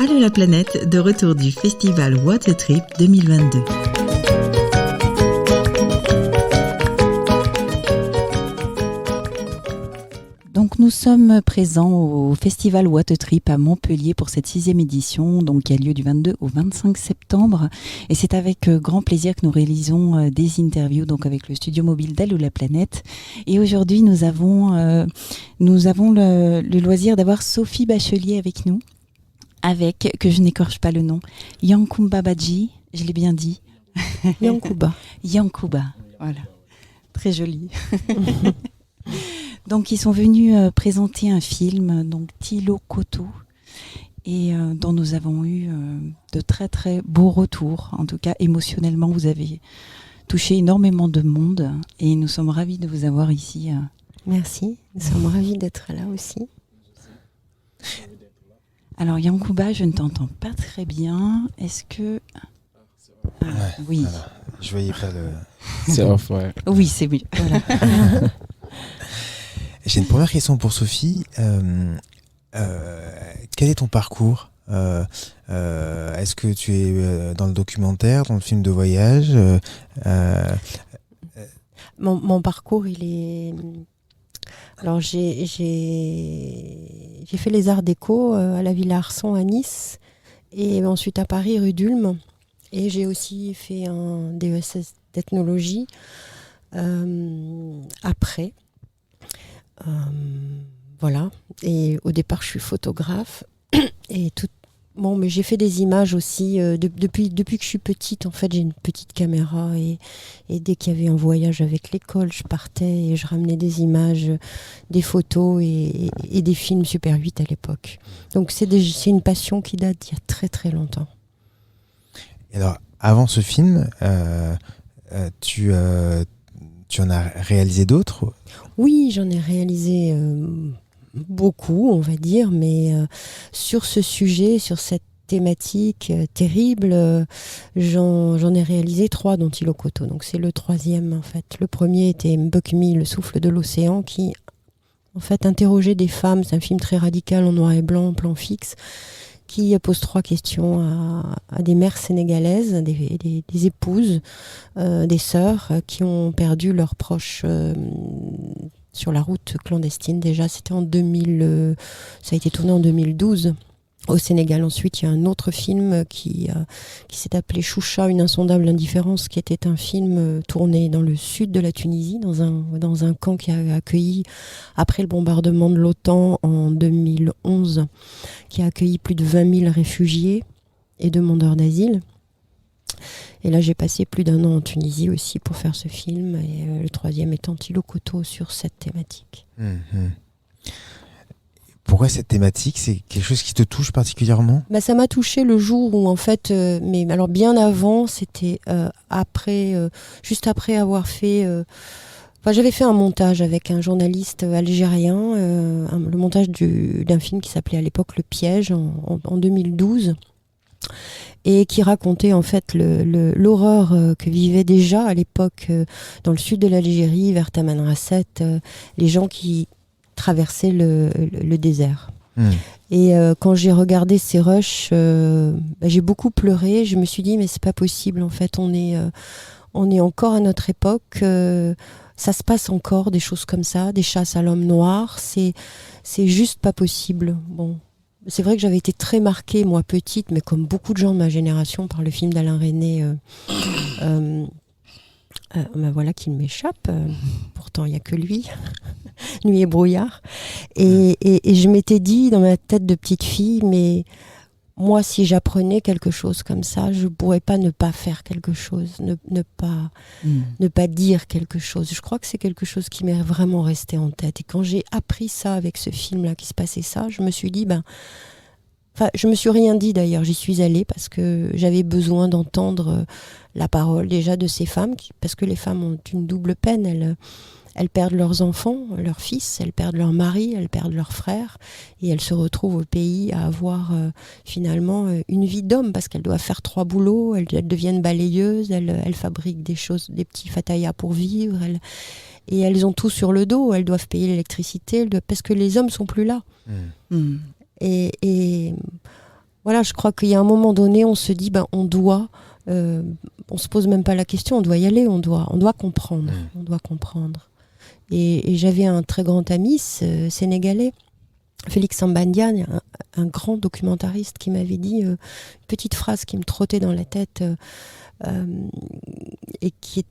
Allô la planète, de retour du festival Water Trip 2022. Donc nous sommes présents au festival Water Trip à Montpellier pour cette 6e édition, donc qui a lieu du 22 au 25 septembre. Et c'est avec grand plaisir que nous réalisons des interviews donc avec le studio mobile d'Allô la planète. Et aujourd'hui nous avons le loisir d'avoir Sophie Bachelier avec nous, avec, que je n'écorche pas le nom, Yankuba Badji, je l'ai bien dit. Yankuba, voilà, très joli. Donc ils sont venus présenter un film, donc Tilo Koto, et dont nous avons eu de très très beaux retours. En tout cas, émotionnellement, vous avez touché énormément de monde et nous sommes ravis de vous avoir ici. Merci, nous sommes ravis d'être là aussi. Alors Yankuba, je ne t'entends pas très bien. Est-ce que... oui. Voilà. Je voyais pas le... C'est off, ouais. Oui, c'est mieux. Voilà. J'ai une première question pour Sophie. Quel est ton parcours ? Est-ce que tu es dans le documentaire, dans le film de voyage ? Mon parcours, il est... Alors, j'ai fait les arts déco à la Villa Arson à Nice et ensuite à Paris, rue d'Ulm. Et j'ai aussi fait un DESS d'ethnologie après. Voilà. Et au départ, je suis photographe. Et mais j'ai fait des images aussi. Depuis que je suis petite, en fait, j'ai une petite caméra. Et dès qu'il y avait un voyage avec l'école, je partais et je ramenais des images, des photos et des films Super 8 à l'époque. Donc c'est une passion qui date d'il y a très très longtemps. Et alors, avant ce film, tu en as réalisé d'autres ? Oui, j'en ai réalisé beaucoup, on va dire, mais sur ce sujet, sur cette thématique terrible, j'en ai réalisé 3 dont Tilo Koto. Donc c'est le 3e en fait. Le premier était Mbokmi, le souffle de l'océan, qui en fait interrogeait des femmes. C'est un film très radical en noir et blanc, plan fixe, qui pose 3 questions à des mères sénégalaises, des épouses, des sœurs qui ont perdu leurs proches sur la route clandestine. Déjà, c'était en 2000, ça a été tourné en 2012 au Sénégal. Ensuite, il y a un autre film qui s'est appelé Choucha, une insondable indifférence, qui était un film tourné dans le sud de la Tunisie, dans un camp qui a accueilli, après le bombardement de l'OTAN en 2011, qui a accueilli plus de 20 000 réfugiés et demandeurs d'asile. Et là, j'ai passé plus d'1 an en Tunisie aussi pour faire ce film. Et le 3e étant Tilo Koto sur cette thématique. Pourquoi cette thématique ? C'est quelque chose qui te touche particulièrement ? Ça m'a touché le jour où, en fait, mais alors bien avant, c'était juste après avoir fait... j'avais fait un montage avec un journaliste algérien, le montage d'un film qui s'appelait à l'époque Le Piège, en 2012. Et qui racontait en fait l'horreur que vivaient déjà à l'époque dans le sud de l'Algérie, vers Tamanrasset, les gens qui traversaient le désert. Et quand j'ai regardé ces rushs, j'ai beaucoup pleuré. Je me suis dit mais c'est pas possible en fait, on est encore à notre époque. Ça se passe encore des choses comme ça, des chasses à l'homme noir. C'est juste pas possible. Bon. C'est vrai que j'avais été très marquée, moi, petite, mais comme beaucoup de gens de ma génération, par le film d'Alain Resnais, voilà qu'il m'échappe. Pourtant, il n'y a que lui. Nuit et brouillard. Et je m'étais dit, dans ma tête de petite fille, mais moi, si j'apprenais quelque chose comme ça, je ne pourrais pas ne pas faire quelque chose, ne pas dire quelque chose. Je crois que c'est quelque chose qui m'est vraiment resté en tête. Et quand j'ai appris ça avec ce film-là, qu'il se passait ça, je me suis dit, je me suis rien dit d'ailleurs, j'y suis allée parce que j'avais besoin d'entendre la parole déjà de ces femmes, parce que les femmes ont une double peine. Elles perdent leurs enfants, leurs fils, elles perdent leur mari, elles perdent leurs frères, et elles se retrouvent au pays à avoir finalement une vie d'homme, parce qu'elles doivent faire 3 boulots, elles deviennent balayeuses, elles fabriquent des choses, des petits fatayas pour vivre, et elles ont tout sur le dos, elles doivent payer l'électricité, parce que les hommes sont plus là. Et voilà, je crois qu'il y a un moment donné, on se dit, on doit, on se pose même pas la question, on doit y aller, on doit comprendre, on doit comprendre. Et j'avais un très grand ami sénégalais, Félix Sambandian, un grand documentariste, qui m'avait dit une petite phrase qui me trottait dans la tête et qui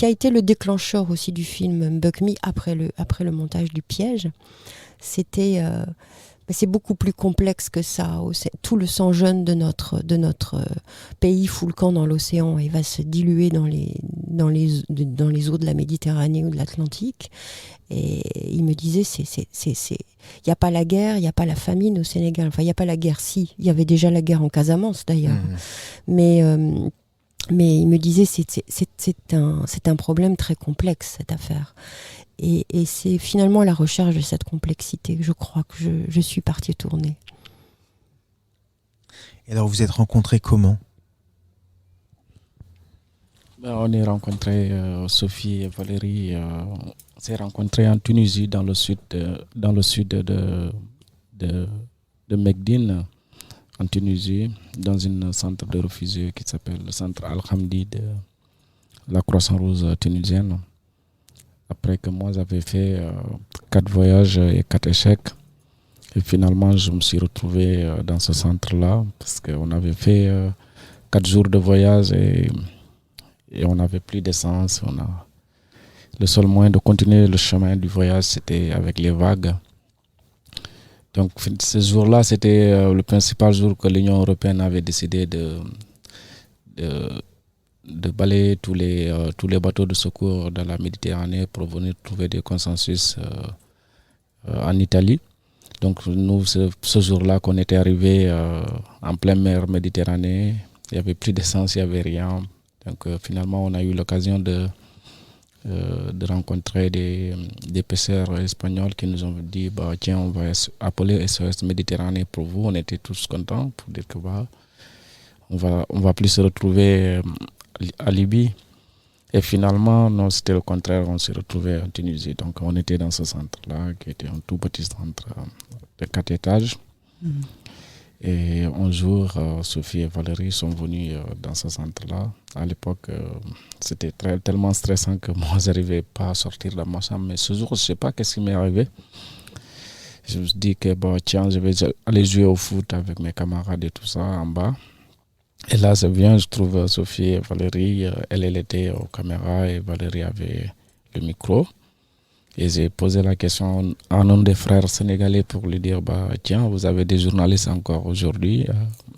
a été le déclencheur aussi du film Bug Me après le montage du piège. C'était c'est beaucoup plus complexe que ça. Tout le sang jeune de notre pays fout le camp dans l'océan et va se diluer dans les eaux de la Méditerranée ou de l'Atlantique. Et il me disait, il n'y a pas la guerre, il n'y a pas la famine au Sénégal. Enfin, il n'y a pas la guerre, si. Il y avait déjà la guerre en Casamance, d'ailleurs. Mais il me disait, c'est un problème très complexe, cette affaire. Et c'est finalement à la recherche de cette complexité que je crois que je suis partie tourner. Et alors, vous êtes rencontrés comment ? On est rencontrés, Sophie et Valérie, on s'est rencontrés en Tunisie, dans le sud de Mekdine, en Tunisie, dans un centre de réfugiés qui s'appelle le centre Al-Hamdi de la Croix-Rouge tunisienne. Après que moi j'avais fait 4 voyages et 4 échecs, et finalement je me suis retrouvé dans ce centre-là parce qu'on avait fait 4 jours de voyage et on n'avait plus d'essence. Le seul moyen de continuer le chemin du voyage, c'était avec les vagues. Donc ce jour-là, c'était le principal jour que l'Union européenne avait décidé de balayer tous les bateaux de secours dans la Méditerranée pour venir trouver des consensus en Italie. Donc nous, ce jour-là qu'on était arrivé en pleine mer Méditerranée, il n'y avait plus d'essence, il n'y avait rien. Donc finalement, on a eu l'occasion de rencontrer des pêcheurs espagnols qui nous ont dit tiens, on va appeler SOS Méditerranée pour vous. On était tous contents pour dire que on va plus se retrouver à Libye. Et finalement, non, c'était le contraire, on s'est retrouvés en Tunisie. Donc on était dans ce centre-là, qui était un tout petit centre de 4 étages. Et un jour, Sophie et Valérie sont venues dans ce centre-là. À l'époque, c'était tellement stressant que moi, je n'arrivais pas à sortir de ma chambre. Mais ce jour, je ne sais pas qu'est-ce qui m'est arrivé. Je me suis dit que tiens, je vais aller jouer au foot avec mes camarades et tout ça en bas. Et là, je trouve Sophie et Valérie, elle était aux caméras et Valérie avait le micro. Et j'ai posé la question à un des frères sénégalais pour lui dire tiens, vous avez des journalistes encore aujourd'hui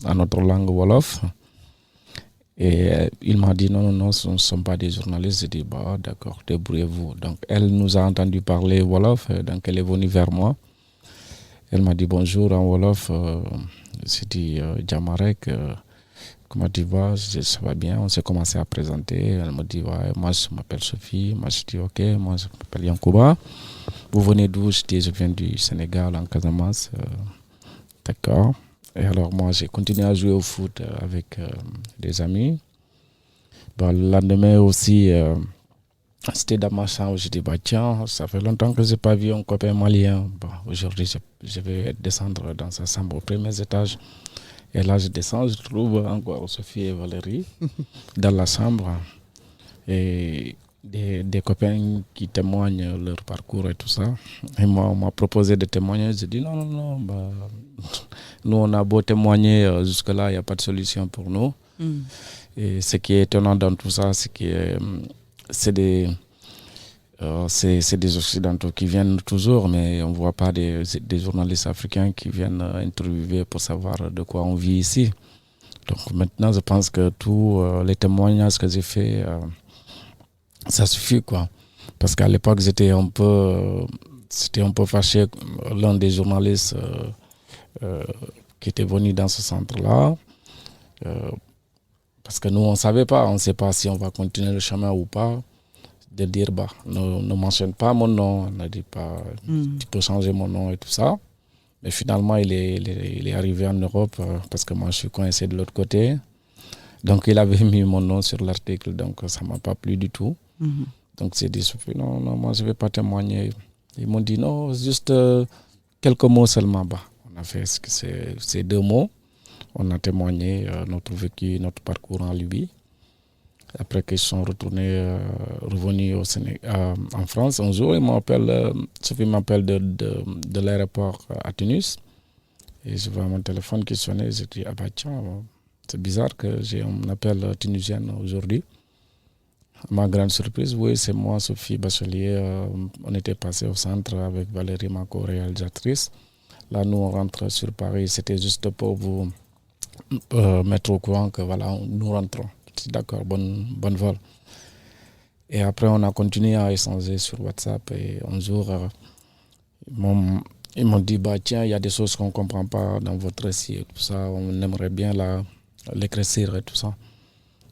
en notre langue Wolof. Et il m'a dit non, ce ne sont pas des journalistes. J'ai dit d'accord, débrouillez-vous. Donc elle nous a entendu parler Wolof, donc elle est venue vers moi. Elle m'a dit bonjour en Wolof. J'ai dit Djamarek. Comment tu vas? Ça va bien. On s'est commencé à présenter. Elle m'a dit moi je m'appelle Sophie. Moi je dis ok, moi je m'appelle Yankouba. Vous venez d'où? Je dis je viens du Sénégal, en Casamance. D'accord. Et alors moi j'ai continué à jouer au foot avec des amis. Le lendemain aussi, c'était dans ma chambre. Je dis tiens, ça fait longtemps que je n'ai pas vu un copain malien. Aujourd'hui je vais descendre dans sa chambre au premier étage. Et là, je descends, je trouve encore Sophie et Valérie dans la chambre. Et des copains qui témoignent leur parcours et tout ça. Et moi, on m'a proposé de témoigner. J'ai dit non, nous, on a beau témoigner, jusque-là, il n'y a pas de solution pour nous. Et ce qui est étonnant dans tout ça, c'est que c'est des Occidentaux qui viennent toujours, mais on ne voit pas des journalistes africains qui viennent interviewer pour savoir de quoi on vit ici. Donc maintenant, je pense que tous les témoignages que j'ai faits, ça suffit, quoi. Parce qu'à l'époque, j'étais un peu fâché. L'un des journalistes qui était venu dans ce centre-là, parce que nous, on ne savait pas, on ne sait pas si on va continuer le chemin ou pas. De dire ne mentionne pas mon nom, ne dit pas tu peux changer mon nom et tout ça. Mais finalement il est arrivé en Europe parce que moi je suis coincé de l'autre côté. Donc il avait mis mon nom sur l'article, donc ça m'a pas plu du tout. Donc j'ai dit non, moi je vais pas témoigner. Ils m'ont dit non, juste quelques mots seulement. On a fait ces 2 mots. On a témoigné notre vécu, notre parcours en Libye. Après qu'ils sont revenus en France, un jour, Sophie m'appelle de l'aéroport à Tunis. Et je vois mon téléphone qui sonnait. Je dis, ah bah tiens, c'est bizarre que j'ai un appel tunisien aujourd'hui. Ma grande surprise, oui, c'est moi, Sophie Bachelier. On était passé au centre avec Valérie, ma co-réalisatrice. Là, nous, on rentre sur Paris. C'était juste pour vous mettre au courant que voilà, nous rentrons. D'accord, bon vol. Et après, on a continué à échanger sur WhatsApp. Et un jour, ils m'ont dit, bah, tiens, il y a des choses qu'on ne comprend pas dans votre récit et tout ça. On aimerait bien l'écrire et tout ça.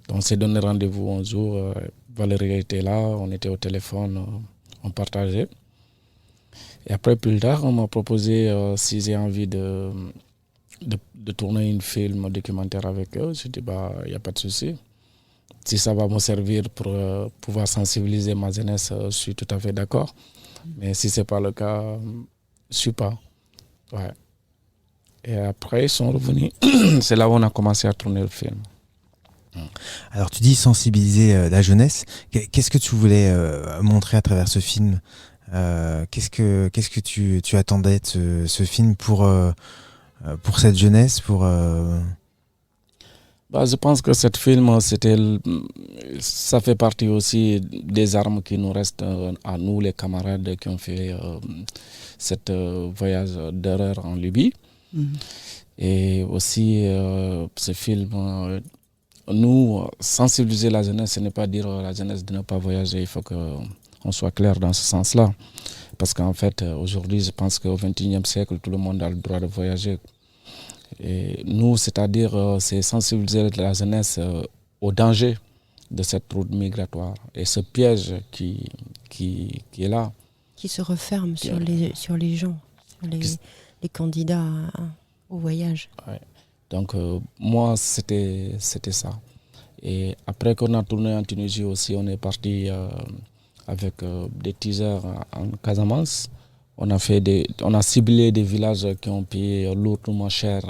Donc, on s'est donné rendez-vous un jour. Valérie était là, on était au téléphone, on partageait. Et après, plus tard, on m'a proposé si j'ai envie de tourner un film documentaire avec eux. J'ai dit, bah, il n'y a pas de souci. Si ça va me servir pour pouvoir sensibiliser ma jeunesse, je suis tout à fait d'accord. Mais si ce n'est pas le cas, je ne suis pas. Ouais. Et après, ils sont revenus. C'est là où on a commencé à tourner le film. Alors tu dis sensibiliser la jeunesse. Qu'est-ce que tu voulais montrer à travers ce film? Qu'est-ce que tu attendais de ce film pour cette jeunesse, Bah, je pense que ce film, ça fait partie aussi des armes qui nous restent à nous, les camarades qui ont fait ce voyage d'erreur en Libye. Et aussi, ce film, nous, sensibiliser la jeunesse, ce n'est pas dire à la jeunesse de ne pas voyager. Il faut qu'on soit clair dans ce sens-là. Parce qu'en fait, aujourd'hui, je pense qu'au XXIe siècle, tout le monde a le droit de voyager. Et nous, c'est-à-dire, c'est sensibiliser la jeunesse au danger de cette route migratoire et ce piège qui est là. Qui se referme sur les gens, sur les candidats au voyage. Ouais. Donc, moi, c'était ça. Et après qu'on a tourné en Tunisie aussi, on est parti avec des teasers en Casamance. On a ciblé des villages qui ont payé lourdement cher,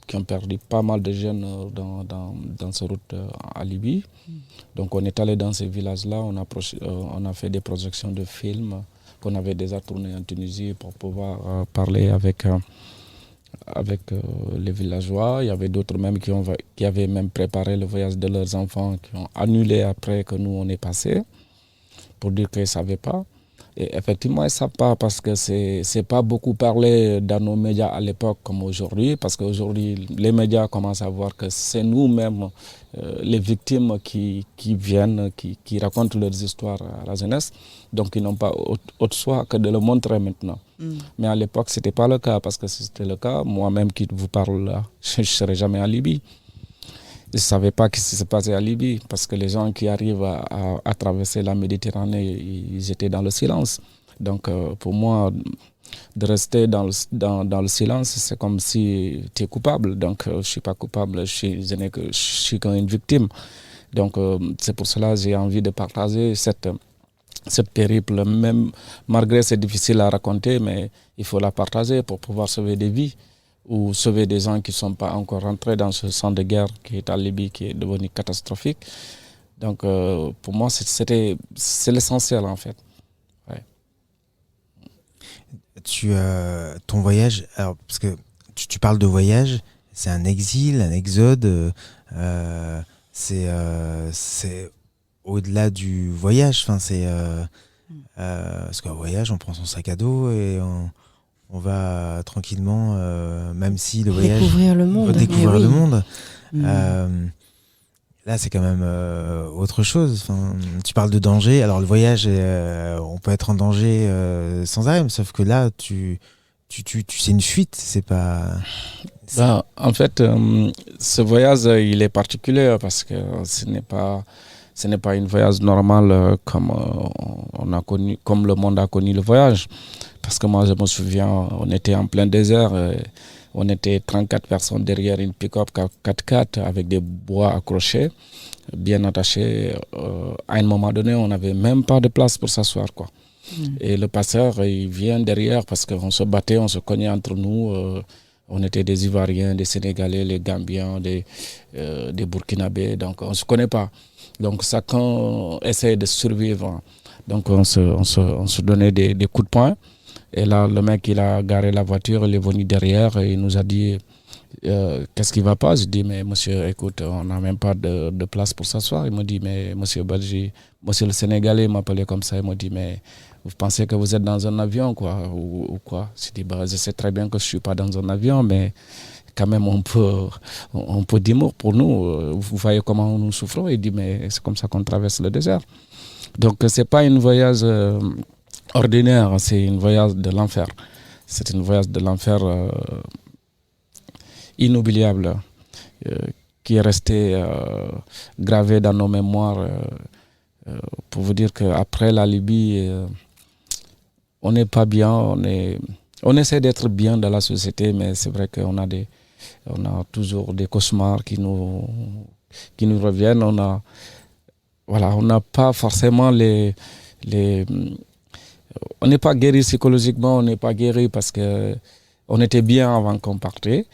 qui ont perdu pas mal de jeunes dans cette route à Libye. Donc on est allé dans ces villages-là, on a fait des projections de films qu'on avait déjà tournés en Tunisie pour pouvoir parler avec les villageois. Il y avait d'autres même qui avaient même préparé le voyage de leurs enfants, qui ont annulé après que nous on est passé, pour dire qu'ils ne savaient pas. Et effectivement, ils ne savent pas parce que c'est pas beaucoup parlé dans nos médias à l'époque comme aujourd'hui, parce qu'aujourd'hui, les médias commencent à voir que c'est nous-mêmes, les victimes qui viennent, qui racontent leurs histoires à la jeunesse. Donc, ils n'ont pas autre choix que de le montrer maintenant. Mais à l'époque, ce n'était pas le cas, parce que si c'était le cas, moi-même qui vous parle là, je ne serais jamais en Libye. Je ne savais pas ce qui s'est passé à Libye, parce que les gens qui arrivent à traverser la Méditerranée, ils étaient dans le silence. Donc pour moi, de rester dans le silence, c'est comme si tu es coupable. Donc je ne suis pas coupable, je suis qu'une victime. Donc c'est pour cela que j'ai envie de partager cette périple, même malgré c'est difficile à raconter, mais il faut la partager pour pouvoir sauver des vies, ou sauver des gens qui ne sont pas encore rentrés dans ce centre de guerre qui est en Libye, qui est devenu catastrophique. Donc pour moi, c'est l'essentiel en fait. Ouais. Ton voyage, alors, parce que tu parles de voyage, c'est un exil, un exode, c'est au-delà du voyage. Enfin, parce qu'un voyage, on prend son sac à dos et on va tranquillement, même si le voyage... Découvrir le monde. Découvrir le monde. Là, c'est quand même autre chose. Enfin, tu parles de danger. Alors, le voyage, on peut être en danger sans arrêt, sauf que là, c'est une fuite. C'est pas... Ben, en fait, ce voyage, il est particulier parce que ce n'est pas un voyage normal comme le monde a connu le voyage. Parce que moi, je me souviens, on était en plein désert. On était 34 personnes derrière une pick-up 4x4 avec des bois accrochés, bien attachés. À un moment donné, on n'avait même pas de place pour s'asseoir, quoi. Et le passeur, il vient derrière parce qu'on se battait, on se cognait entre nous. On était des Ivoiriens, des Sénégalais, les Gambiens, des Burkinabés, donc on ne se connaît pas. Donc chacun essaie de survivre. Donc on se donnait des coups de poing. Et là, le mec, il a garé la voiture, il est venu derrière et il nous a dit qu'est-ce qui ne va pas? Je dis, mais monsieur, écoute, on n'a même pas de place pour s'asseoir. Il m'a dit, mais monsieur Badji, monsieur le Sénégalais m'appelait comme ça. Il m'a dit, mais vous pensez que vous êtes dans un avion, quoi, ou quoi? Je dis, je sais très bien que je ne suis pas dans un avion, mais quand même, on peut d'humour pour nous. Vous voyez comment nous souffrons? Il dit, mais c'est comme ça qu'on traverse le désert. Donc, ce n'est pas un voyage ordinaire, c'est un voyage de l'enfer. C'est un voyage de l'enfer inoubliable qui est resté gravé dans nos mémoires. Pour vous dire qu'après la Libye, on n'est pas bien. On essaie d'être bien dans la société, mais c'est vrai qu'on a toujours des cauchemars qui nous reviennent. On n'a pas forcément on n'est pas guéri psychologiquement, on n'est pas guéri parce qu'on était bien avant qu'on partait,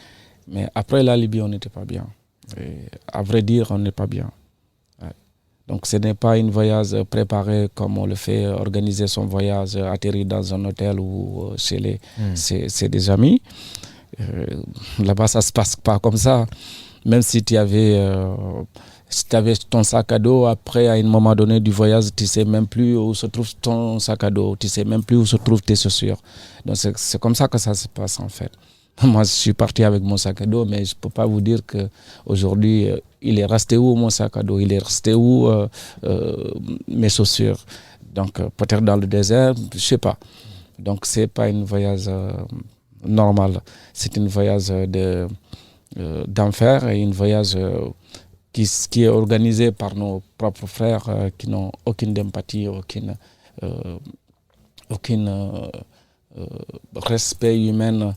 mais après la Libye, on n'était pas bien. Et à vrai dire, on n'est pas bien. Ouais. Donc ce n'est pas un voyage préparé comme on le fait, organiser son voyage, atterrir dans un hôtel ou chez c'est des amis. Là-bas, ça ne se passe pas comme ça. Même si tu avais ton sac à dos, après, à un moment donné du voyage, tu ne sais même plus où se trouve ton sac à dos, tu ne sais même plus où se trouvent tes chaussures. Donc, c'est comme ça que ça se passe, en fait. Moi, je suis parti avec mon sac à dos, mais je ne peux pas vous dire qu'aujourd'hui, il est resté où mon sac à dos, il est resté où mes chaussures. Donc, peut-être dans le désert, je ne sais pas. Donc, ce n'est pas un voyage normal. C'est un voyage d'enfer et un voyage qui est organisé par nos propres frères qui n'ont aucune empathie, aucun respect humain,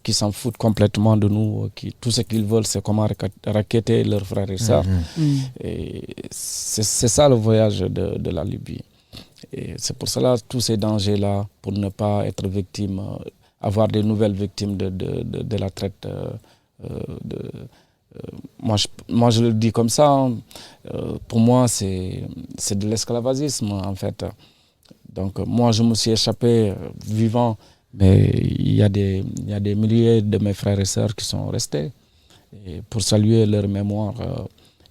qui s'en foutent complètement de nous, tout ce qu'ils veulent, c'est comment racketter leurs frères et sœurs. Et c'est ça le voyage de la Libye. Et c'est pour cela tous ces dangers-là, pour ne pas être victime, avoir des nouvelles victimes de la traite. Moi, je le dis comme ça, hein. Pour moi, c'est de l'esclavagisme, en fait. Donc, moi, je me suis échappé vivant, mais il y a des milliers de mes frères et sœurs qui sont restés. Et pour saluer leur mémoire,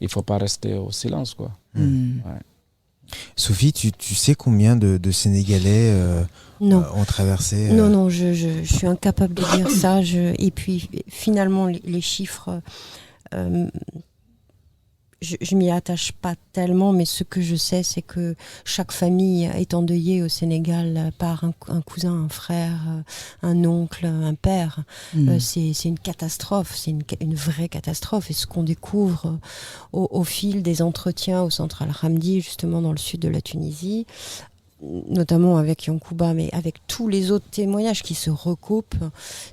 il ne faut pas rester au silence, quoi. Ouais. Sophie, tu sais combien de Sénégalais ont traversé Non, je suis incapable de dire ça. Et puis, finalement, les chiffres... je m'y attache pas tellement, mais ce que je sais, c'est que chaque famille est endeuillée au Sénégal par un cousin, un frère, un oncle, un père. C'est une catastrophe, c'est une vraie catastrophe. Et ce qu'on découvre au fil des entretiens au centre Al-Hamdi, justement dans le sud de la Tunisie, notamment avec Yankouba, mais avec tous les autres témoignages qui se recoupent,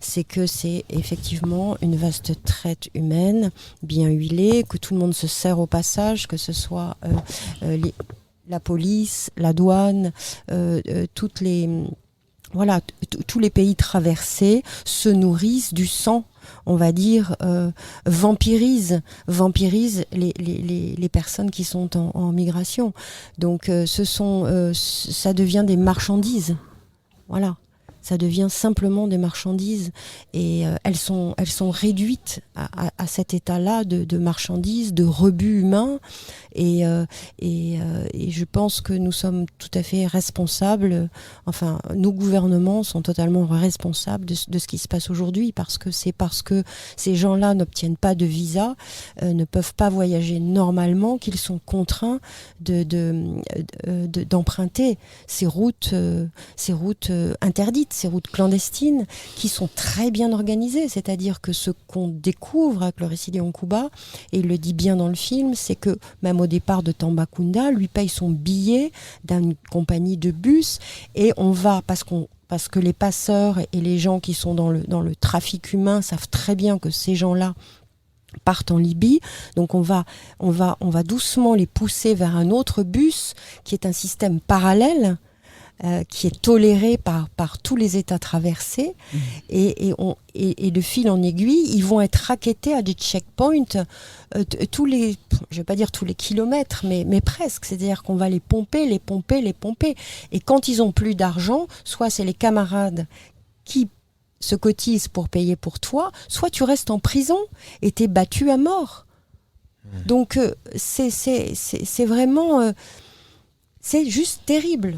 c'est que c'est effectivement une vaste traite humaine, bien huilée, que tout le monde se sert au passage, que ce soit la police, la douane, tous les pays traversés se nourrissent du sang, on va dire, vampirise les personnes qui sont en migration. Donc ça devient des marchandises. Voilà. Ça devient simplement des marchandises et elles sont réduites à cet état-là de marchandises, de rebut humain et je pense que nous sommes tout à fait responsables, enfin nos gouvernements sont totalement responsables de ce qui se passe aujourd'hui parce que ces gens-là n'obtiennent pas de visa, ne peuvent pas voyager normalement, qu'ils sont contraints d'emprunter ces routes interdites, ces routes clandestines qui sont très bien organisées. C'est-à-dire que ce qu'on découvre avec le récit de Yankouba, et il le dit bien dans le film, c'est que même au départ de Tambacounda, lui paye son billet d'une compagnie de bus et on va, parce que les passeurs et les gens qui sont dans le trafic humain savent très bien que ces gens-là partent en Libye, donc on va doucement les pousser vers un autre bus qui est un système parallèle qui est toléré par tous les États traversés. Et de fil en aiguille, ils vont être rackettés à des checkpoints tous les, je vais pas dire tous les kilomètres, mais presque. C'est-à-dire qu'on va les pomper. Et quand ils ont plus d'argent, soit c'est les camarades qui se cotisent pour payer pour toi, soit tu restes en prison et t'es battu à mort. Donc c'est vraiment... c'est juste terrible.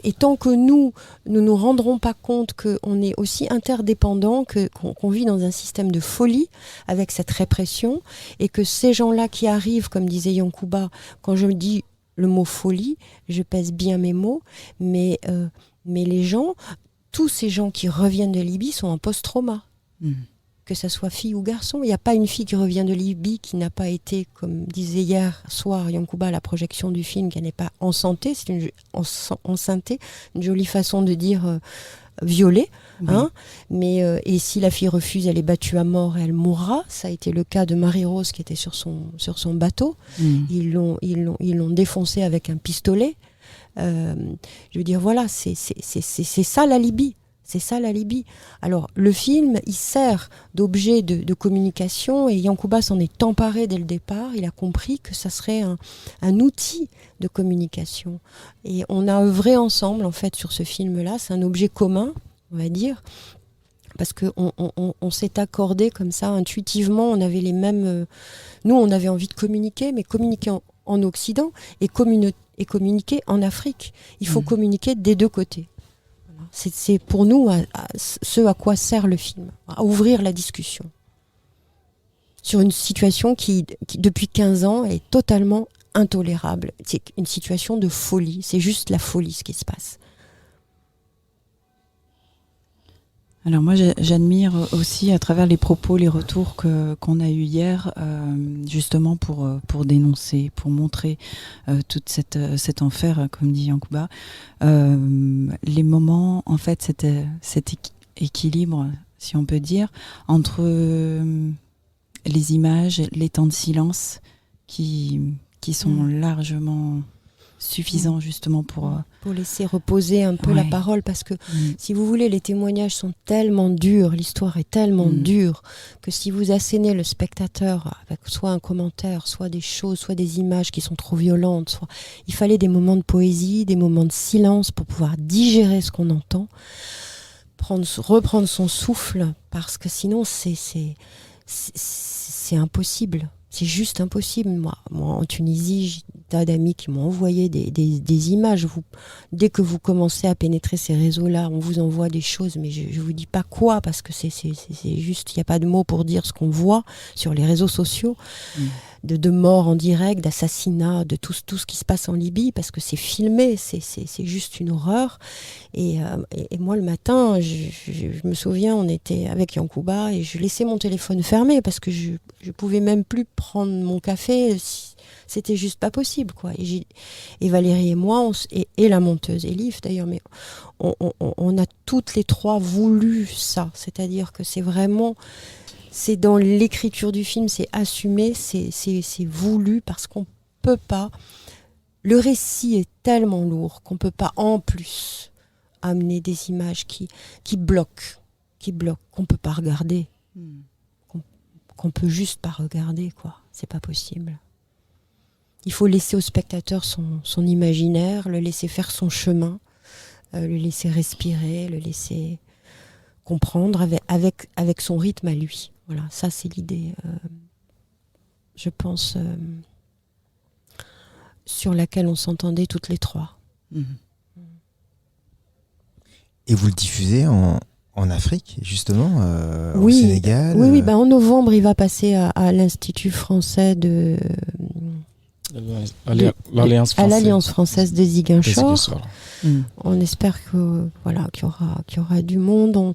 Et tant que nous nous rendrons pas compte qu'on est aussi interdépendants, qu'on vit dans un système de folie avec cette répression, et que ces gens-là qui arrivent, comme disait Yankuba, quand je me dis le mot folie, je pèse bien mes mots, mais les gens, tous ces gens qui reviennent de Libye sont en post-trauma. Que ça soit fille ou garçon. Il n'y a pas une fille qui revient de Libye qui n'a pas été, comme disait hier soir Yankuba à la projection du film, qui n'est pas en santé, c'est enceintée, une jolie façon de dire violée. Hein. Mais, et si la fille refuse, elle est battue à mort et elle mourra. Ça a été le cas de Marie-Rose qui était sur son bateau. Ils l'ont défoncée avec un pistolet. Je veux dire, voilà, c'est ça la Libye. C'est ça la Libye. Alors le film, il sert d'objet de communication, et Yankuba s'en est emparé dès le départ. Il a compris que ça serait un outil de communication. Et on a œuvré ensemble en fait sur ce film-là. C'est un objet commun, on va dire, parce qu'on s'est accordé comme ça intuitivement. On avait les mêmes. Nous, on avait envie de communiquer, mais communiquer en Occident et communiquer en Afrique. Il faut communiquer des deux côtés. C'est pour nous ce à quoi sert le film, à ouvrir la discussion sur une situation qui depuis 15 ans est totalement intolérable. C'est une situation de folie, c'est juste la folie ce qui se passe. Alors moi j'admire aussi à travers les propos, les retours qu'on a eu hier, justement pour dénoncer, pour montrer tout cet enfer, comme dit Yankuba, les moments, en fait, cet équilibre, si on peut dire, entre les images, les temps de silence qui sont largement suffisants justement pour laisser reposer un peu la parole, parce que si vous voulez, les témoignages sont tellement durs, l'histoire est tellement dure, que si vous assénez le spectateur avec soit un commentaire, soit des choses, soit des images qui sont trop violentes, il fallait des moments de poésie, des moments de silence pour pouvoir digérer ce qu'on entend, reprendre son souffle, parce que sinon c'est impossible. C'est juste impossible. Moi, en Tunisie, j'ai tas d'amis qui m'ont envoyé des images. Dès que vous commencez à pénétrer ces réseaux-là, on vous envoie des choses, mais je ne vous dis pas quoi, parce que c'est juste, il n'y a pas de mots pour dire ce qu'on voit sur les réseaux sociaux, de morts en direct, d'assassinats, de tout ce qui se passe en Libye, parce que c'est filmé, c'est juste une horreur. Et moi, le matin, je me souviens, on était avec Yankuba, et je laissais mon téléphone fermé, parce que je pouvais même plus prendre mon café, c'était juste pas possible, quoi. Et Valérie et moi, et la monteuse Elif d'ailleurs, mais on a toutes les trois voulu ça, c'est-à-dire que c'est vraiment, c'est dans l'écriture du film, c'est assumé, c'est voulu, parce qu'on peut pas, le récit est tellement lourd qu'on peut pas en plus amener des images qui bloquent, qu'on peut pas regarder, qu'on peut juste pas regarder, quoi. C'est pas possible. Il faut laisser au spectateur son imaginaire, le laisser faire son chemin, le laisser respirer, le laisser comprendre avec son rythme à lui. Voilà, ça c'est l'idée, je pense, sur laquelle on s'entendait toutes les trois. Et vous le diffusez en Afrique, justement, au oui, Sénégal. Oui, en novembre, il va passer à l'Institut français à l'Alliance française de Ziguinchor. On espère qu'il y aura du monde.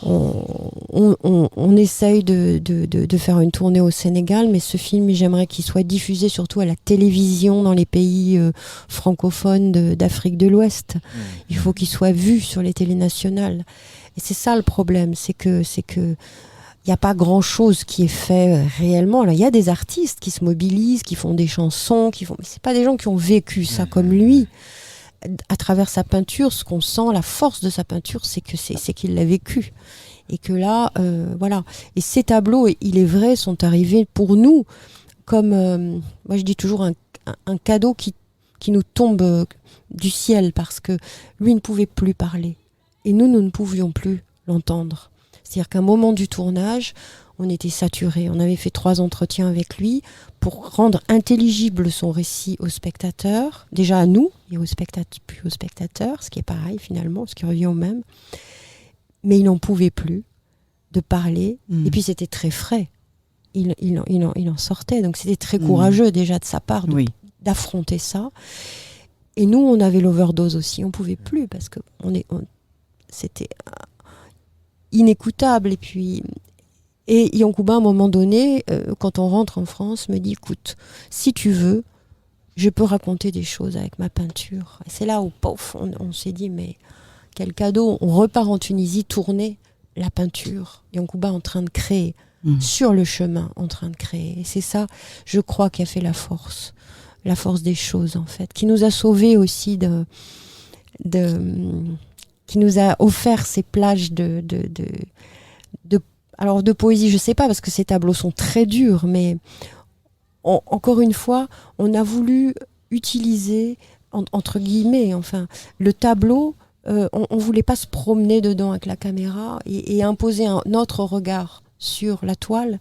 On essaye de faire une tournée au Sénégal, mais ce film, j'aimerais qu'il soit diffusé surtout à la télévision dans les pays francophones d'Afrique de l'Ouest. Il faut qu'il soit vu sur les télés nationales. Et c'est ça le problème, c'est que il n'y a pas grand-chose qui est fait réellement. Alors, il y a des artistes qui se mobilisent, qui font des chansons, mais c'est pas des gens qui ont vécu ça comme lui. à travers sa peinture, ce qu'on sent, la force de sa peinture, c'est qu'il l'a vécu. Et que là, voilà. Et ces tableaux, il est vrai, sont arrivés pour nous comme, moi je dis toujours, un cadeau qui nous tombe du ciel, parce que lui ne pouvait plus parler. Et nous ne pouvions plus l'entendre. C'est-à-dire qu'à un moment du tournage, on était saturés. On avait fait 3 entretiens avec lui pour rendre intelligible son récit aux spectateurs, déjà à nous, et puis aux spectateurs, ce qui est pareil finalement, ce qui revient au même. Mais il n'en pouvait plus de parler. Et puis c'était très frais. Il en sortait. Donc c'était très courageux déjà de sa part d'affronter ça. Et nous, on avait l'overdose aussi. On ne pouvait plus parce que c'était inécoutable. Et Yankuba, à un moment donné, quand on rentre en France, me dit, écoute, si tu veux, je peux raconter des choses avec ma peinture. Et c'est là où, pof, on s'est dit, mais quel cadeau. On repart en Tunisie, tourner la peinture. Yankuba en train de créer, sur le chemin, en train de créer. Et c'est ça, je crois, qui a fait la force des choses, en fait, qui nous a sauvés aussi qui nous a offert ces plages alors de poésie, je sais pas, parce que ces tableaux sont très durs, mais encore une fois, on a voulu utiliser, entre guillemets, enfin, le tableau, on voulait pas se promener dedans avec la caméra et imposer un autre regard sur la toile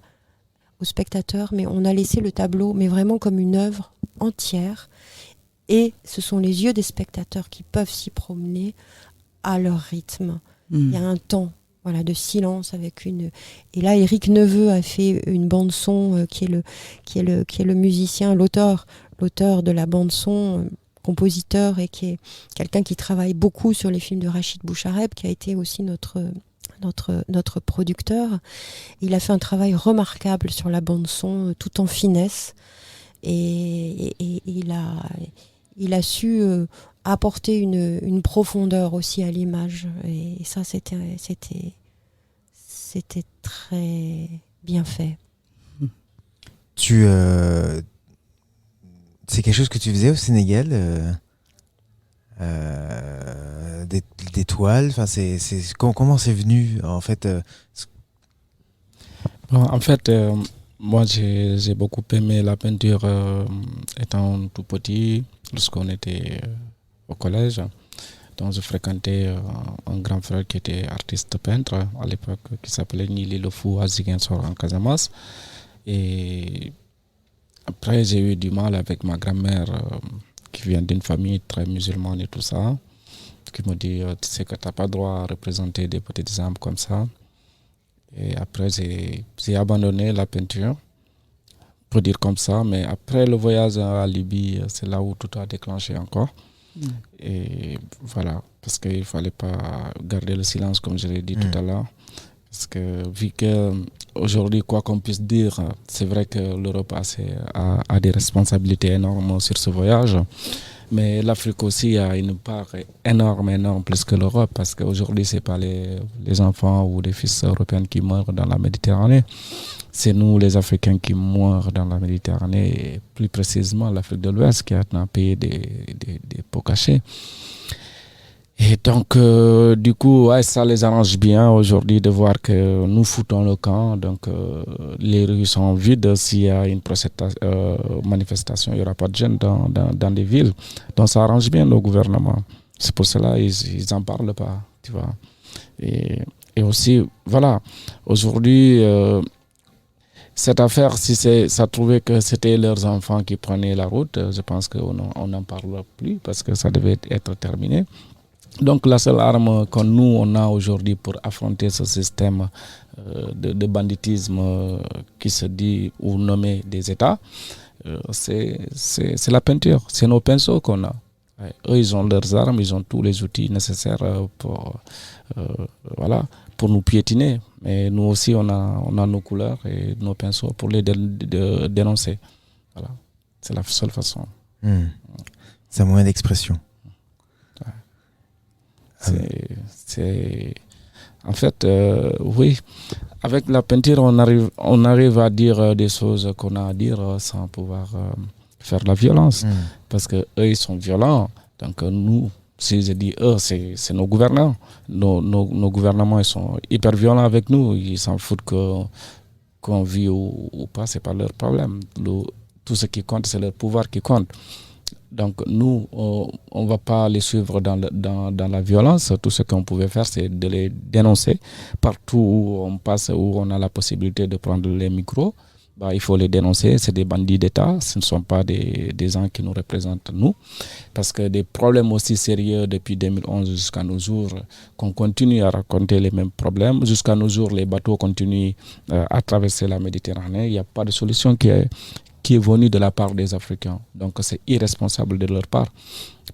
au spectateur, mais on a laissé le tableau, mais vraiment comme une œuvre entière, et ce sont les yeux des spectateurs qui peuvent s'y promener à leur rythme. Il y a un temps, voilà, de silence avec une. Et là, Éric Neveu a fait une bande son qui est le musicien, l'auteur de la bande son, compositeur, et qui est quelqu'un qui travaille beaucoup sur les films de Rachid Bouchareb, qui a été aussi notre producteur. Il a fait un travail remarquable sur la bande son, tout en finesse, et il a su apporter une profondeur aussi à l'image, et ça c'était très bien fait. C'est quelque chose que tu faisais au Sénégal, des toiles, enfin comment c'est venu en fait En fait, moi j'ai beaucoup aimé la peinture étant tout petit, lorsqu'on était au collège. Donc je fréquentais un grand frère qui était artiste peintre à l'époque, qui s'appelait Nili Le Fou à Ziguinchor en Casamance. Et après j'ai eu du mal avec ma grand-mère qui vient d'une famille très musulmane et tout ça, qui me dit tu sais que tu n'as pas le droit à représenter des petites âmes comme ça. Et après j'ai abandonné la peinture, pour dire comme ça, mais après le voyage à Libye, c'est là où tout a déclenché encore. Et voilà, parce qu'il ne fallait pas garder le silence, comme je l'ai dit tout à l'heure. Parce que vu qu'aujourd'hui, quoi qu'on puisse dire, c'est vrai que l'Europe a des responsabilités énormes sur ce voyage. Mais l'Afrique aussi a une part énorme, plus que l'Europe, parce qu'aujourd'hui, ce n'est pas les enfants ou les fils européens qui meurent dans la Méditerranée. C'est nous, les Africains, qui meurent dans la Méditerranée, et plus précisément l'Afrique de l'Ouest, qui a un pays des pots cachés. Et donc, du coup, ça les arrange bien aujourd'hui de voir que nous foutons le camp. Donc, les rues sont vides. S'il y a une manifestation, il n'y aura pas de jeunes dans des villes. Donc, ça arrange bien le gouvernement. C'est pour cela qu'ils n'en parlent pas, tu vois. Et aussi, voilà, aujourd'hui, cette affaire, si ça trouvait que c'était leurs enfants qui prenaient la route, je pense qu'on n'en parlera plus parce que ça devait être terminé. Donc la seule arme que nous on a aujourd'hui pour affronter ce système de banditisme qui se dit ou nommé des États, c'est la peinture, c'est nos pinceaux qu'on a. Ouais. Eux ils ont leurs armes, ils ont tous les outils nécessaires pour nous piétiner. Mais nous aussi on a nos couleurs et nos pinceaux pour les dénoncer. Voilà, c'est la seule façon. C'est un moyen d'expression. En fait, oui, avec la peinture, on arrive à dire des choses qu'on a à dire sans pouvoir faire la violence. Parce que eux, ils sont violents, Donc nous, si je dis eux, c'est nos gouvernants. Nos gouvernements, ils sont hyper violents avec nous. Ils s'en foutent qu'on vit ou pas, c'est pas leur problème. Tout ce qui compte, c'est leur pouvoir qui compte. Donc nous, on ne va pas les suivre dans la violence. Tout ce qu'on pouvait faire, c'est de les dénoncer. Partout où on passe, où on a la possibilité de prendre les micros, il faut les dénoncer. C'est des bandits d'État. Ce ne sont pas des gens qui nous représentent, nous. Parce que des problèmes aussi sérieux depuis 2011 jusqu'à nos jours, qu'on continue à raconter les mêmes problèmes. Jusqu'à nos jours, les bateaux continuent à traverser la Méditerranée. Il n'y a pas de solution qui est venue de la part des Africains. Donc c'est irresponsable de leur part.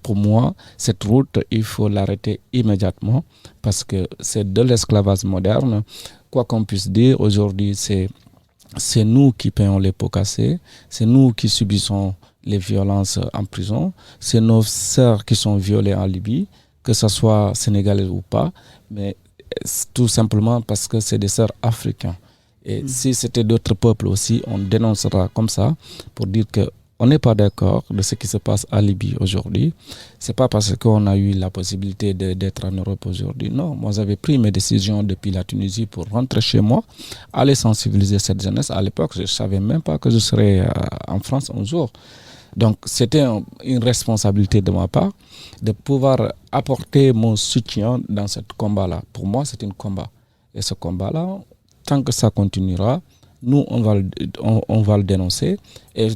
Pour moi, cette route, il faut l'arrêter immédiatement parce que c'est de l'esclavage moderne. Quoi qu'on puisse dire, aujourd'hui, c'est nous qui payons les pots cassés, c'est nous qui subissons les violences en prison, c'est nos sœurs qui sont violées en Libye, que ce soit sénégalais ou pas, mais tout simplement parce que c'est des sœurs africains. Et si c'était d'autres peuples aussi, on dénoncera comme ça pour dire qu'on n'est pas d'accord de ce qui se passe à Libye aujourd'hui. C'est pas parce qu'on a eu la possibilité d'être en Europe aujourd'hui. Non, moi j'avais pris mes décisions depuis la Tunisie pour rentrer chez moi, aller sensibiliser cette jeunesse. À l'époque, je ne savais même pas que je serais en France un jour. Donc c'était une responsabilité de ma part de pouvoir apporter mon soutien dans ce combat-là. Pour moi, c'est un combat. Et ce combat-là, tant que ça continuera, nous, on va le dénoncer. Et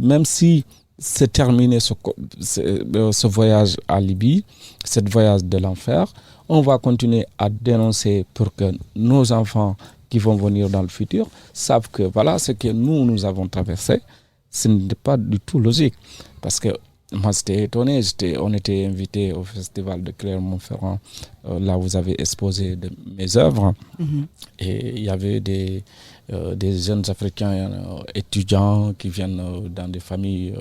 même si c'est terminé ce voyage à Libye, ce voyage de l'enfer, on va continuer à dénoncer pour que nos enfants qui vont venir dans le futur savent que voilà ce que nous avons traversé. Ce n'est pas du tout logique. Parce que moi, j'étais étonné. On était invité au festival de Clermont-Ferrand, là où vous avez exposé mes œuvres. Et il y avait des jeunes Africains étudiants qui viennent dans des familles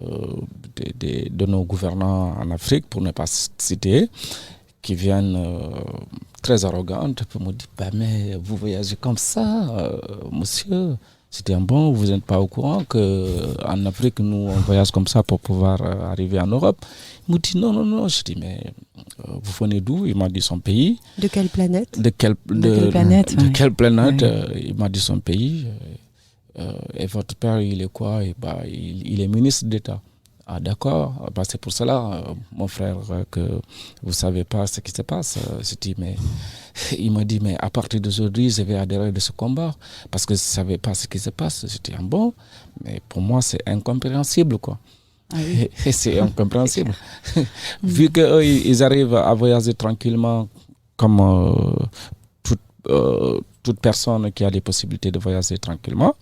de nos gouvernants en Afrique, pour ne pas citer, qui viennent très arrogantes pour me dire mais vous voyagez comme ça, monsieur. C'était bon, vous n'êtes pas au courant qu'en Afrique, nous, on voyage comme ça pour pouvoir arriver en Europe. Il me dit non. Je dis, mais vous venez d'où? Il m'a dit son pays. De quelle planète? De quelle planète? De quelle planète? Il m'a dit son pays. Et votre père, il est quoi? Il est ministre d'État. Ah d'accord, c'est pour cela, mon frère, que vous ne savez pas ce qui se passe. Il m'a dit, mais à partir d'aujourd'hui, je vais adhérer de ce combat, parce que je ne savais pas ce qui se passe. J'ai dit, bon, mais pour moi, c'est incompréhensible, quoi. Ah oui. Et c'est incompréhensible. Vu qu'eux, ils arrivent à voyager tranquillement, comme toute personne qui a les possibilités de voyager tranquillement,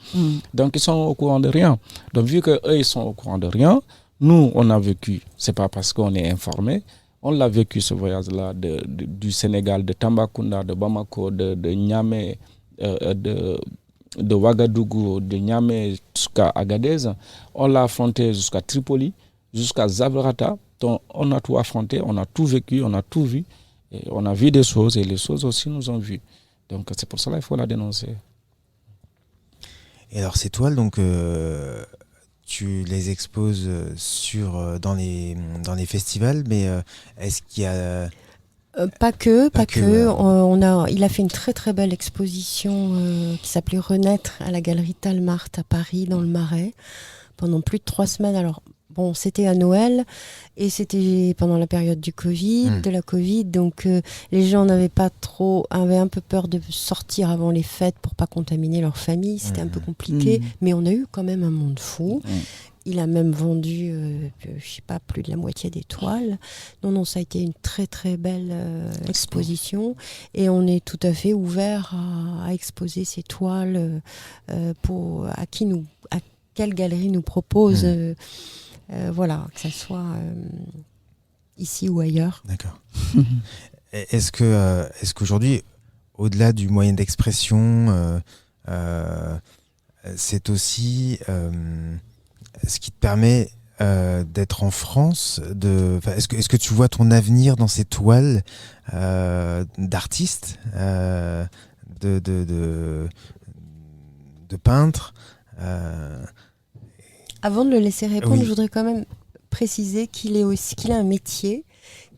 donc ils sont au courant de rien. Donc vu qu'eux, ils sont au courant de rien, nous, on a vécu, c'est pas parce qu'on est informé, on l'a vécu ce voyage-là du Sénégal, de Tambacounda, de Bamako, de Niamey, de Ouagadougou, de Niamey jusqu'à Agadez. On l'a affronté jusqu'à Tripoli, jusqu'à Zabrata. Donc, on a tout affronté, on a tout vécu, on a tout vu. Et on a vu des choses et les choses aussi nous ont vus. Donc c'est pour cela qu'il faut la dénoncer. Et alors ces toiles, donc tu les exposes dans les festivals, mais est-ce qu'il y a pas que. Il a fait une très très belle exposition qui s'appelait Renaître à la galerie Talmart à Paris, dans le Marais, pendant plus de 3 semaines. Alors bon, c'était à Noël et c'était pendant la période de la Covid, donc les gens avaient un peu peur de sortir avant les fêtes pour pas contaminer leur famille. C'était un peu compliqué, mais on a eu quand même un monde fou. Il a même vendu, plus de la moitié des toiles. Non, ça a été une très très belle exposition. Et on est tout à fait ouvert à exposer ces toiles à quelle galerie nous propose. Voilà, que ça soit ici ou ailleurs. D'accord. Est-ce qu'aujourd'hui, au-delà du moyen d'expression, c'est aussi ce qui te permet d'être en France, est-ce que tu vois ton avenir dans ces toiles d'artistes, de peintres? Avant de le laisser répondre, je voudrais quand même préciser qu'il a un métier,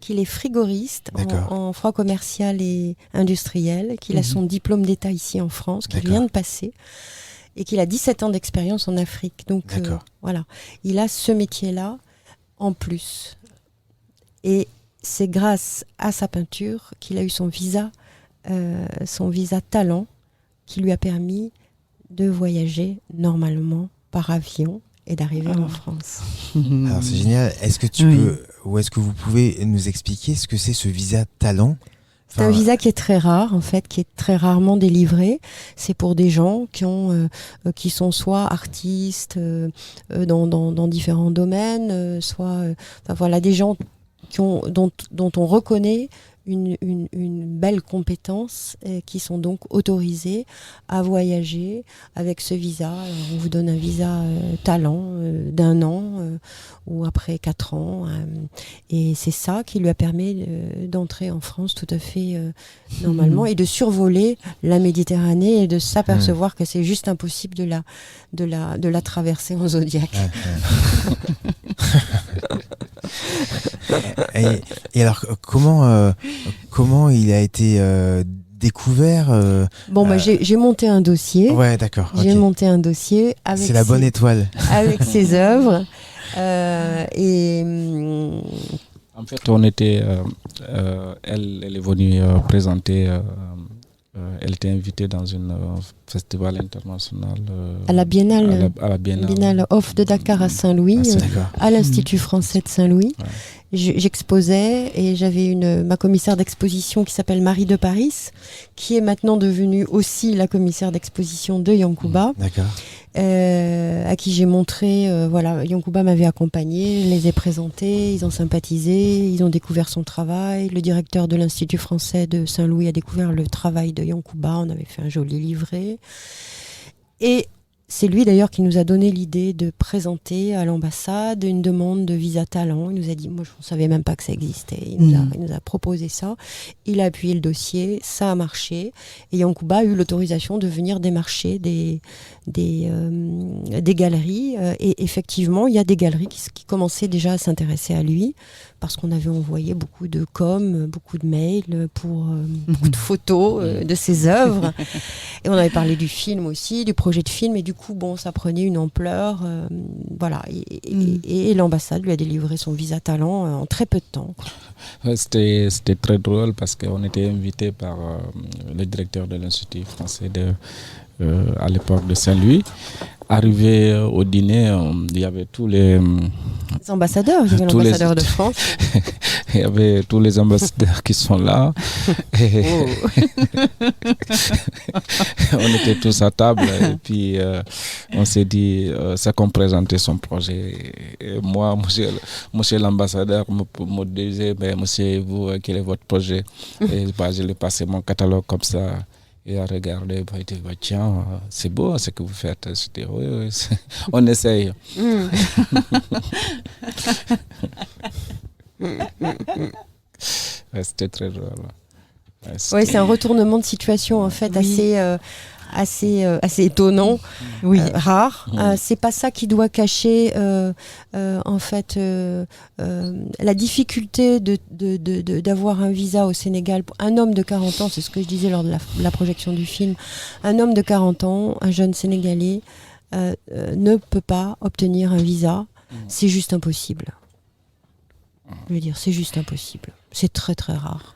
qu'il est frigoriste en froid commercial et industriel, qu'il a son diplôme d'État ici en France, qu'il vient de passer, et qu'il a 17 ans d'expérience en Afrique. Donc voilà, il a ce métier-là en plus. Et c'est grâce à sa peinture qu'il a eu son visa talent, qui lui a permis de voyager normalement par avion et d'arriver en France. Alors c'est génial. Est-ce que vous pouvez nous expliquer ce que c'est ce visa talent ? C'est un visa qui est très rare, en fait, qui est très rarement délivré. C'est pour des gens qui sont soit artistes dans différents domaines, soit des gens dont on reconnaît une belle compétence, qui sont donc autorisés à voyager avec ce visa. Alors, on vous donne un visa talent d'1 an ou après 4 ans, et c'est ça qui lui a permis d'entrer en France tout à fait normalement et de survoler la Méditerranée et de s'apercevoir que c'est juste impossible de la traverser en Zodiac. Et alors, comment il a été découvert j'ai monté un dossier. Ouais, d'accord. J'ai monté un dossier avec. C'est la bonne étoile. Avec ses œuvres. En fait, on était. Elle est venue présenter. Elle était invitée dans un festival international. À la Biennale. À la Biennale. Biennale Off de Dakar à Saint-Louis, à l'Institut français de Saint-Louis. Ouais. J'exposais et j'avais ma commissaire d'exposition qui s'appelle Marie de Paris, qui est maintenant devenue aussi la commissaire d'exposition de Yankuba. D'accord. À qui j'ai montré, Yankuba m'avait accompagné, les ai présentés, ils ont sympathisé, ils ont découvert son travail. Le directeur de l'Institut français de Saint-Louis a découvert le travail de Yankuba, on avait fait un joli livret. Et c'est lui d'ailleurs qui nous a donné l'idée de présenter à l'ambassade une demande de visa talent. Il nous a dit, moi je ne savais même pas que ça existait. Il nous a proposé ça. Il a appuyé le dossier, ça a marché. Et Yankuba a eu l'autorisation de venir démarcher des galeries. Et effectivement, il y a des galeries qui commençaient déjà à s'intéresser à lui, parce qu'on avait envoyé beaucoup de beaucoup de mails pour beaucoup de photos de ses œuvres. Et on avait parlé du film aussi, du projet de film. Et du coup, ça prenait une ampleur. Et l'ambassade lui a délivré son visa talent en très peu de temps. C'était très drôle parce qu'on était invité par le directeur de l'Institut français à l'époque de Saint-Louis. Arrivé au dîner, il y avait tous les ambassadeurs. Il y avait l'ambassadeur de France. Il y avait tous les ambassadeurs qui sont là. Et on était tous à table et puis on s'est dit, ça qu'on présentait son projet. Et moi, monsieur l'ambassadeur me disait, mais monsieur, vous, quel est votre projet? Et je lui ai passé mon catalogue comme ça. Il a regardé, il dit, tiens, c'est beau ce que vous faites. C'était, oui, on essaye. C'était très drôle. Oui, c'est un retournement de situation en fait assez étonnant, rare. C'est pas ça qui doit cacher en fait la difficulté d'avoir un visa au Sénégal. Un homme de 40 ans, c'est ce que je disais lors de la projection du film, un homme de 40 ans, un jeune Sénégalais, ne peut pas obtenir un visa. C'est juste impossible. Je veux dire, c'est juste impossible. C'est très très rare.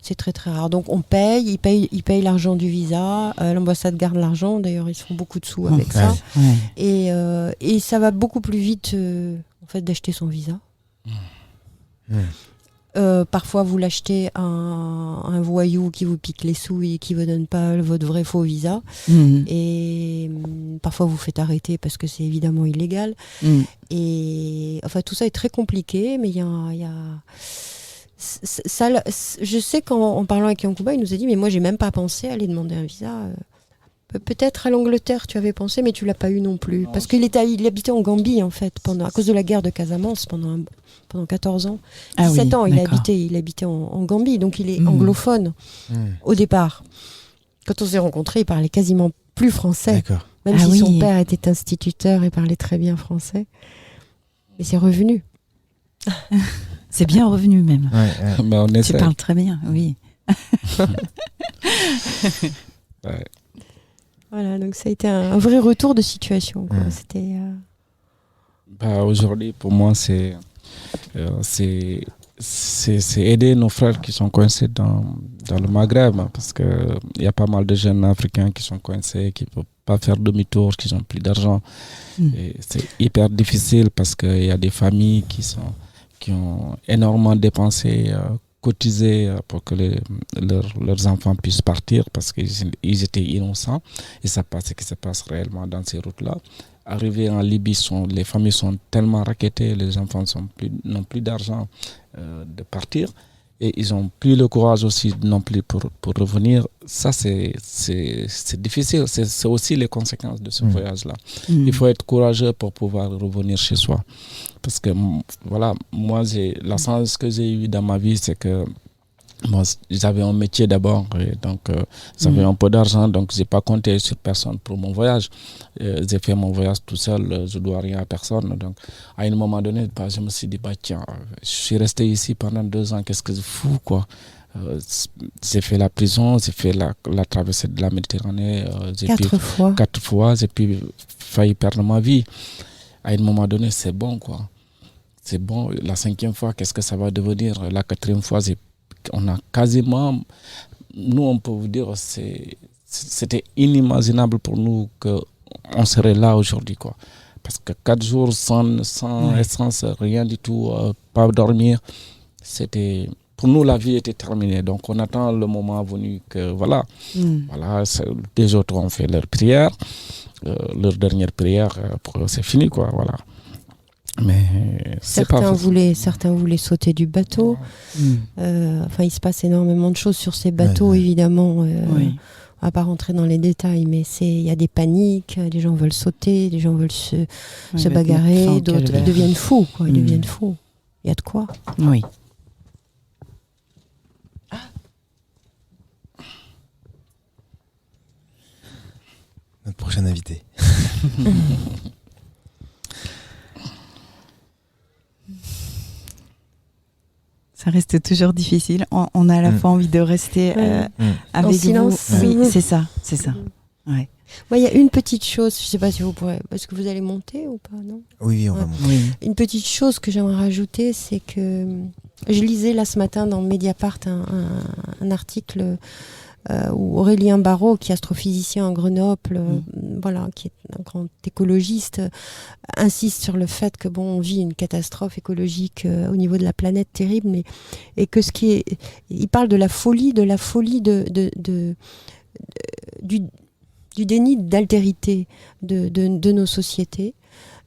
C'est très très rare. Donc on paye, il paye l'argent du visa. L'ambassade garde l'argent. D'ailleurs, ils se font beaucoup de sous avec ça. Ouais. Et ça va beaucoup plus vite en fait d'acheter son visa. Parfois, vous l'achetez à un voyou qui vous pique les sous et qui vous donne pas votre vrai faux visa. Et parfois, vous faites arrêter parce que c'est évidemment illégal. Et enfin, tout ça est très compliqué, mais il y a ça, je sais qu'en parlant avec Yankuba, il nous a dit, mais moi, j'ai même pas pensé à aller demander un visa. Peut-être à l'Angleterre, tu avais pensé, mais tu l'as pas eu non plus. Parce qu'il habitait en Gambie, en fait, à cause de la guerre de Casamance, pendant 14 ans. 17 ans, il habitait en Gambie, donc il est anglophone au départ. Quand on s'est rencontrés, il parlait quasiment plus français. D'accord. Même si son père était instituteur et parlait très bien français. Mais c'est revenu. C'est bien revenu même. Ouais. Mais on Tu essaie. parles très bien, oui. Ouais. Voilà, donc ça a été un vrai retour de situation, quoi. Mm. C'était Aujourd'hui, pour moi, c'est aider nos frères qui sont coincés dans le Maghreb, hein, parce qu'il y a pas mal de jeunes africains qui sont coincés, qui ne peuvent pas faire demi-tour, qui n'ont plus d'argent. Et c'est hyper difficile parce qu'il y a des familles qui ont énormément dépensé, cotisé pour que leurs enfants puissent partir parce qu'ils étaient innocents. Et ça passe ce qui se passe réellement dans ces routes-là. Arrivé en Libye, les familles sont tellement racketées, les enfants n'ont plus d'argent de partir et ils n'ont plus le courage aussi non plus pour revenir. Ça, c'est difficile. C'est aussi les conséquences de ce voyage-là. Il faut être courageux pour pouvoir revenir chez soi. Parce que voilà, moi, la chance que j'ai eue dans ma vie, c'est que moi, j'avais un métier d'abord, et donc j'avais un peu d'argent, donc j'ai pas compté sur personne pour mon voyage. J'ai fait mon voyage tout seul, je dois rien à personne. Donc à un moment donné, je me suis dit, tiens, je suis resté ici pendant 2 ans, qu'est-ce que je fous, quoi. J'ai fait la prison, j'ai fait la traversée de la Méditerranée, 4 fois, j'ai pu failli perdre ma vie. À un moment donné, c'est bon, quoi. C'est bon. La 5e fois, qu'est-ce que ça va devenir? La 4e fois, on a quasiment, nous on peut vous dire, c'était inimaginable pour nous qu'on serait là aujourd'hui, quoi. Parce que 4 jours sans essence, rien du tout, pas dormir, pour nous la vie était terminée. Donc on attend le moment venu que voilà, les autres ont fait leur prière, leur dernière prière, c'est fini, quoi, voilà. Mais certains voulaient sauter du bateau. Enfin, il se passe énormément de choses sur ces bateaux, évidemment. On va pas rentrer dans les détails, mais il y a des paniques, des gens veulent sauter, des gens veulent se bagarrer, d'autres ils deviennent fous, quoi. Ils deviennent fous. Il y a de quoi. Oui. Notre prochain invité. Ça reste toujours difficile. On a à la fois envie de rester avec en silence. vous. Oui, c'est ça. Ouais. Il y a une petite chose, je ne sais pas si vous pourrez, parce que vous allez monter ou pas, non? Oui, on va monter. Oui. Une petite chose que j'aimerais rajouter, c'est que je lisais là ce matin dans Mediapart un article où Aurélien Barraud, qui est astrophysicien à Grenoble, qui est un grand écologiste, insiste sur le fait que on vit une catastrophe écologique au niveau de la planète terrible, et que il parle de la folie du déni d'altérité de nos sociétés.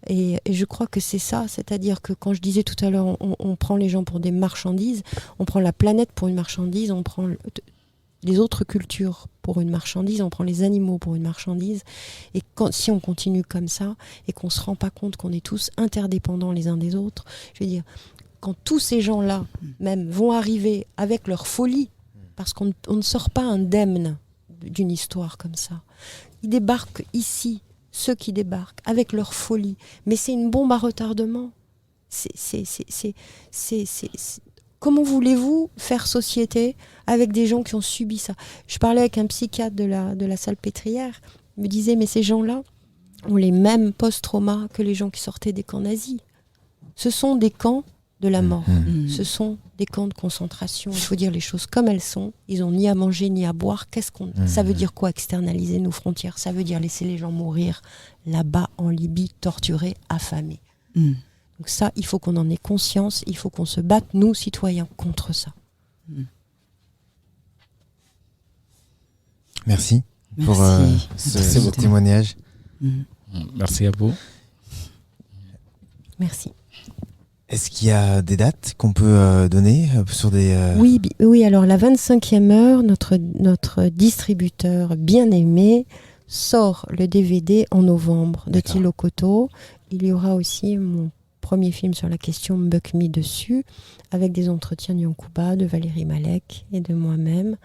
Et je crois que c'est ça, c'est-à-dire que quand je disais tout à l'heure, on prend les gens pour des marchandises, on prend la planète pour une marchandise, on prend les autres cultures pour une marchandise, on prend les animaux pour une marchandise. Et si on continue comme ça et qu'on ne se rend pas compte qu'on est tous interdépendants les uns des autres, je veux dire, quand tous ces gens-là même vont arriver avec leur folie, parce qu'on ne sort pas indemne d'une histoire comme ça, ils débarquent ici, ceux qui débarquent, avec leur folie. Mais c'est une bombe à retardement. Comment voulez-vous faire société avec des gens qui ont subi ça? Je parlais avec un psychiatre de la Salpêtrière. Il me disait, mais ces gens-là ont les mêmes post-traumas que les gens qui sortaient des camps nazis. Ce sont des camps de la mort. Ce sont des camps de concentration. Il faut dire les choses comme elles sont. Ils n'ont ni à manger ni à boire. Ça veut dire quoi, externaliser nos frontières? Ça veut dire laisser les gens mourir là-bas en Libye, torturés, affamés. Donc ça, il faut qu'on en ait conscience. Il faut qu'on se batte, nous, citoyens, contre ça. Merci pour ce témoignage. Merci à vous. Merci. Est-ce qu'il y a des dates qu'on peut donner sur des... Oui, alors la 25e heure, notre distributeur bien-aimé sort le DVD en novembre de Thilo Koto. Il y aura aussi mon premier film sur la question Mbuk Me dessus, avec des entretiens d'Yankuba, de Valérie Malek et de moi-même.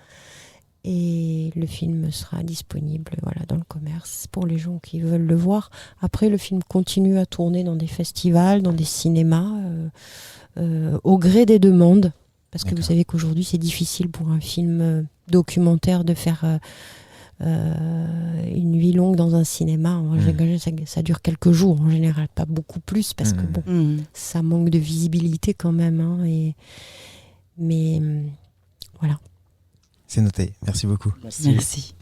Et le film sera disponible dans le commerce pour les gens qui veulent le voir. Après, le film continue à tourner dans des festivals, dans des cinémas au gré des demandes. Parce que vous D'accord. savez qu'aujourd'hui, c'est difficile pour un film documentaire de faire une nuit longue dans un cinéma. En général, ça dure quelques jours, en général, pas beaucoup plus, parce que bon, ça manque de visibilité quand même. Hein, mais voilà. C'est noté. Merci beaucoup. Merci.